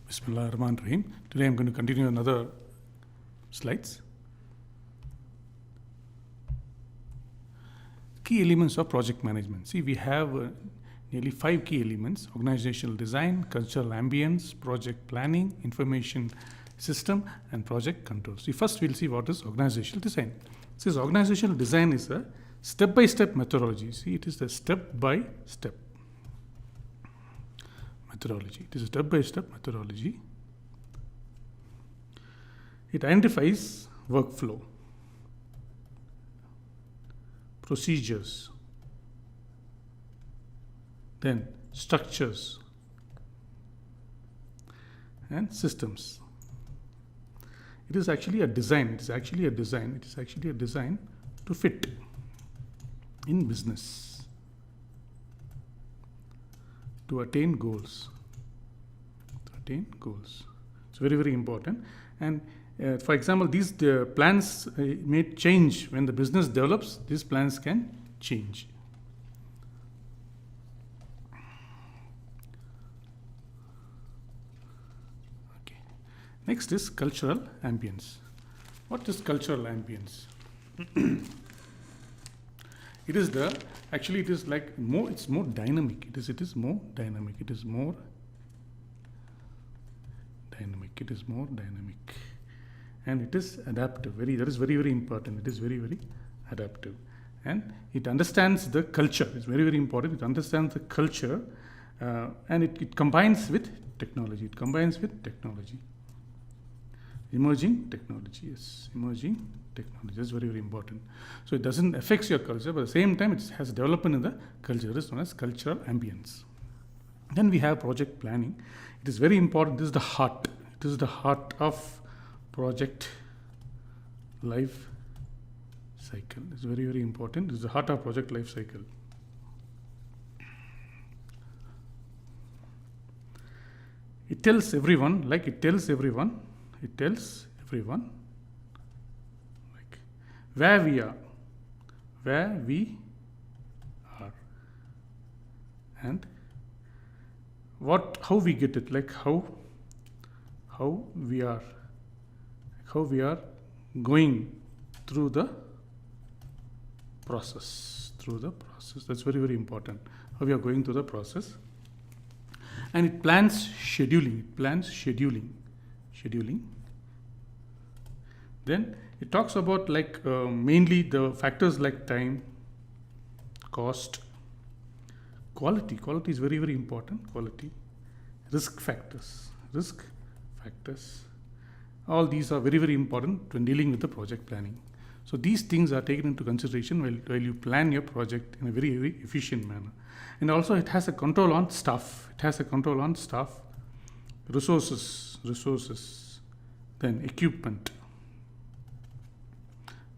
Bismillah ar-Rahman ar-Rahim. Today I'm going to continue another slides. Key elements of project management. See, we have nearly 5 key elements: organizational design, cultural ambience, project planning, information system, and project control. See, first we'll see what is organizational design. This organizational design is a step-by-step methodology. See, it is the step-by-step methodology. It is a step-by-step methodology. It identifies workflow, procedures, then structures and systems. It is actually a design. It is actually a design to fit in business, to attain goals. It's very, very important. And for example, these plans may change when the business develops. These plans can change. Okay. Next is cultural ambience. What is cultural ambience? It is it's more dynamic. It is more dynamic. And it is adaptive. That is very, very important. It is very, very adaptive. And it understands the culture. It's very, very important. It understands the culture and it combines with technology. Emerging technology. Yes, emerging technology. That's very, very important. So it doesn't affect your culture, but at the same time, it has development in the culture. It is known as cultural ambience. Then we have project planning. It is very important. This is the heart. It is the heart of project life cycle. It's very, very important. This is the heart of project life cycle. It tells everyone where we are, and how we get it, how we are going through the process. That's very, very important. How we are going through the process. And it plans scheduling. Then it talks about mainly the factors like time, cost, quality. Quality is very, very important. Risk factors. All these are very, very important when dealing with the project planning. So these things are taken into consideration while you plan your project in a very, very efficient manner. And also it has a control on staff. Resources, then equipment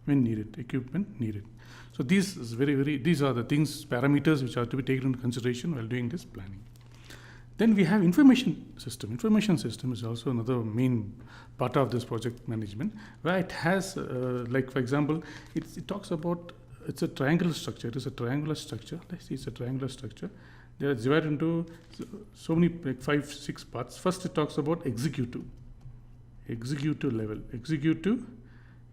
when needed. So these are the parameters which are to be taken into consideration while doing this planning. Then we have information system. Information system is also another main part of this project management, where it has, for example, it talks about it's a triangular structure. Let's see, it's a triangular structure. They are divided into so many 5-6 parts. First, it talks about executive level, executive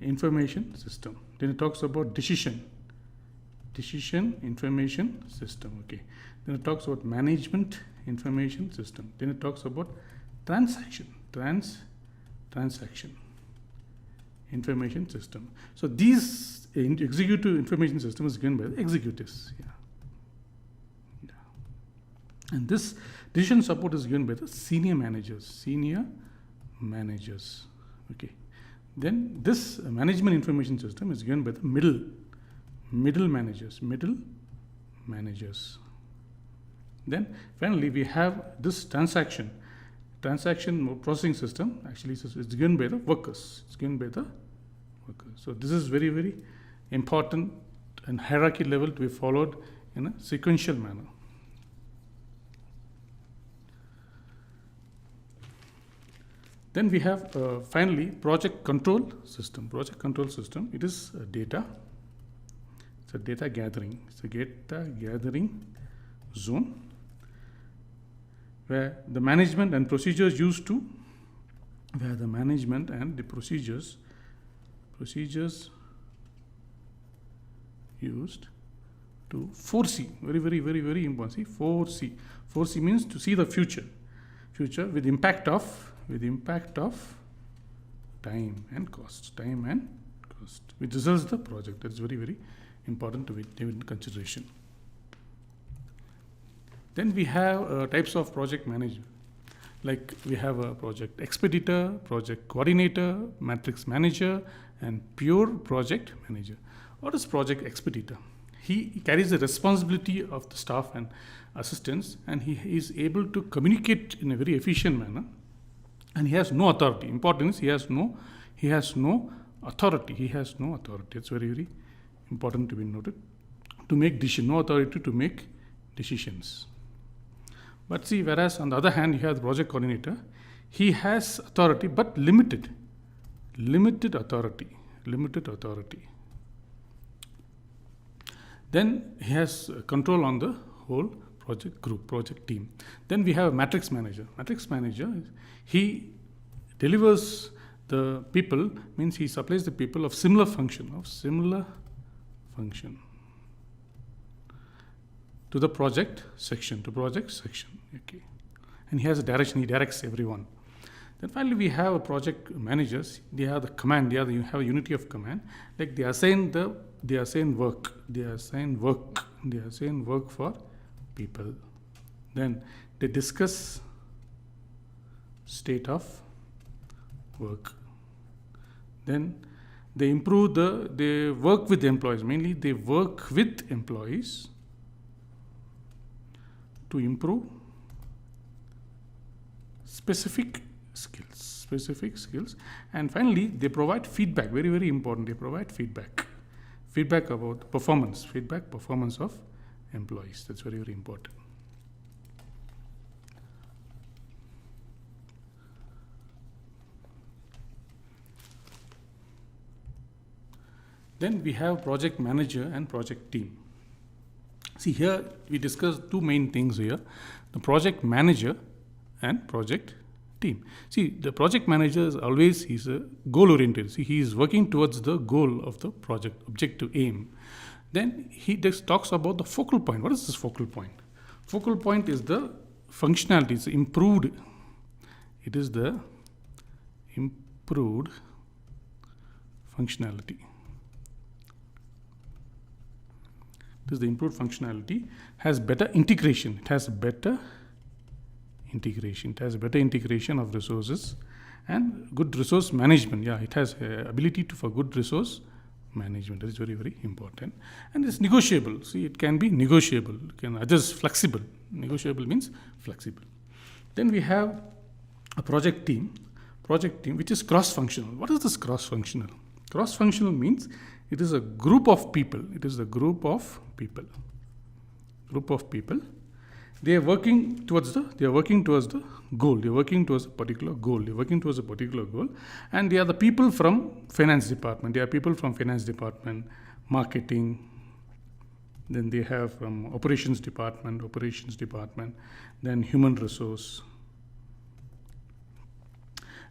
information system. Then it talks about decision information system. Okay. Then it talks about management information system. Then it talks about transaction information system. So these executive information system is given by the executives. Yeah. And this decision support is given by the senior managers. Okay. Then this management information system is given by the middle managers. Then finally we have this transaction processing system. Actually, it's given by the workers. So this is very, very important and hierarchy level to be followed in a sequential manner. Then we have finally project control system. It is data. It's a data gathering zone. where the management and procedures used to, where the management and the procedures used to foresee, very important. See, foresee means to see the future with impact of time and cost, which results the project. That's very important to be taken into consideration. Then we have types of project management. Like we have a project expeditor, project coordinator, matrix manager, and pure project manager. What is project expeditor? He carries the responsibility of the staff and assistants, and he is able to communicate in a very efficient manner, and he has no authority. Important is he has no authority. It's very important to be noted. To make decisions, no authority to make decisions. But see, whereas on the other hand, you have the project coordinator. He has authority, but limited authority. Then he has control on the whole project group, project team. Then we have a matrix manager. He delivers the people, means he supplies the people of similar function to the project section. Okay. And he has a direction, he directs everyone. Then finally we have a project managers. They have the command, you have a unity of command. Like they assign work for people. Then they discuss state of work. Then they work with employees. Mainly they work with employees to improve specific skills. And finally they provide feedback. Very important. They provide feedback about performance of employees. That's very important. Then we have project manager and project team. See, here we discuss two main things here: the project manager and project team. See, the project manager is always, he's a goal oriented. See, he is working towards the goal of the project, objective aim. Then he just talks about the focal point. What is this focal point? Focal point is the functionality. It's improved. It is the improved functionality. This is the improved functionality, has better integration. It has better integration of resources and good resource management. Yeah, it has ability for good resource management. That is very important. And it's negotiable. See, it can be negotiable. You can adjust, flexible. Negotiable means flexible. Then we have a project team which is cross-functional. What is this cross-functional? Cross-functional means it is a group of people. They are working towards the goal. They are working towards a particular goal. And they are the people from finance department. Marketing. Then they have from operations department. Then human resource.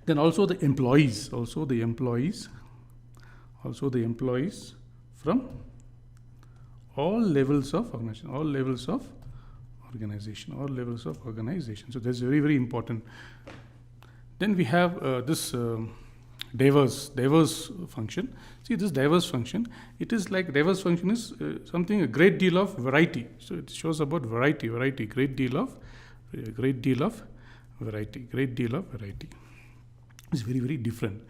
Then also the employees from all levels of organization. So that's very important. Then we have this diverse function. See, this diverse function, it is like diverse function is something, a great deal of variety. So it shows about variety, great deal of variety. It's very different.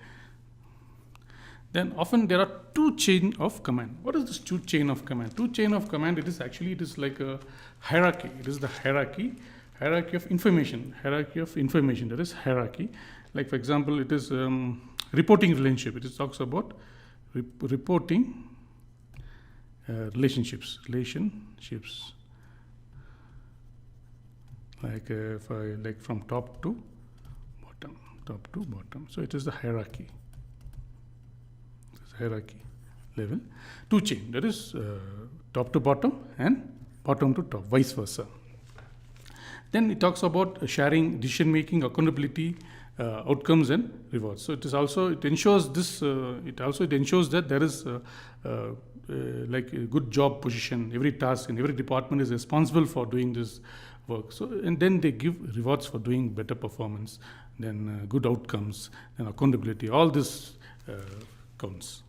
Then often there are two chain of command. What is this two chain of command? Two chain of command, it is like a hierarchy. It is the hierarchy of information. That is hierarchy. Like for example, it is reporting relationship. It talks about reporting relationships. Like from top to bottom. So it is the hierarchy level. Two chain, that is top to bottom and bottom to top, vice versa. Then it talks about sharing, decision making, accountability, outcomes and rewards. So it ensures this. It ensures that there is like a good job position. Every task in every department is responsible for doing this work. So and then they give rewards for doing better performance, then good outcomes, then accountability. All this counts.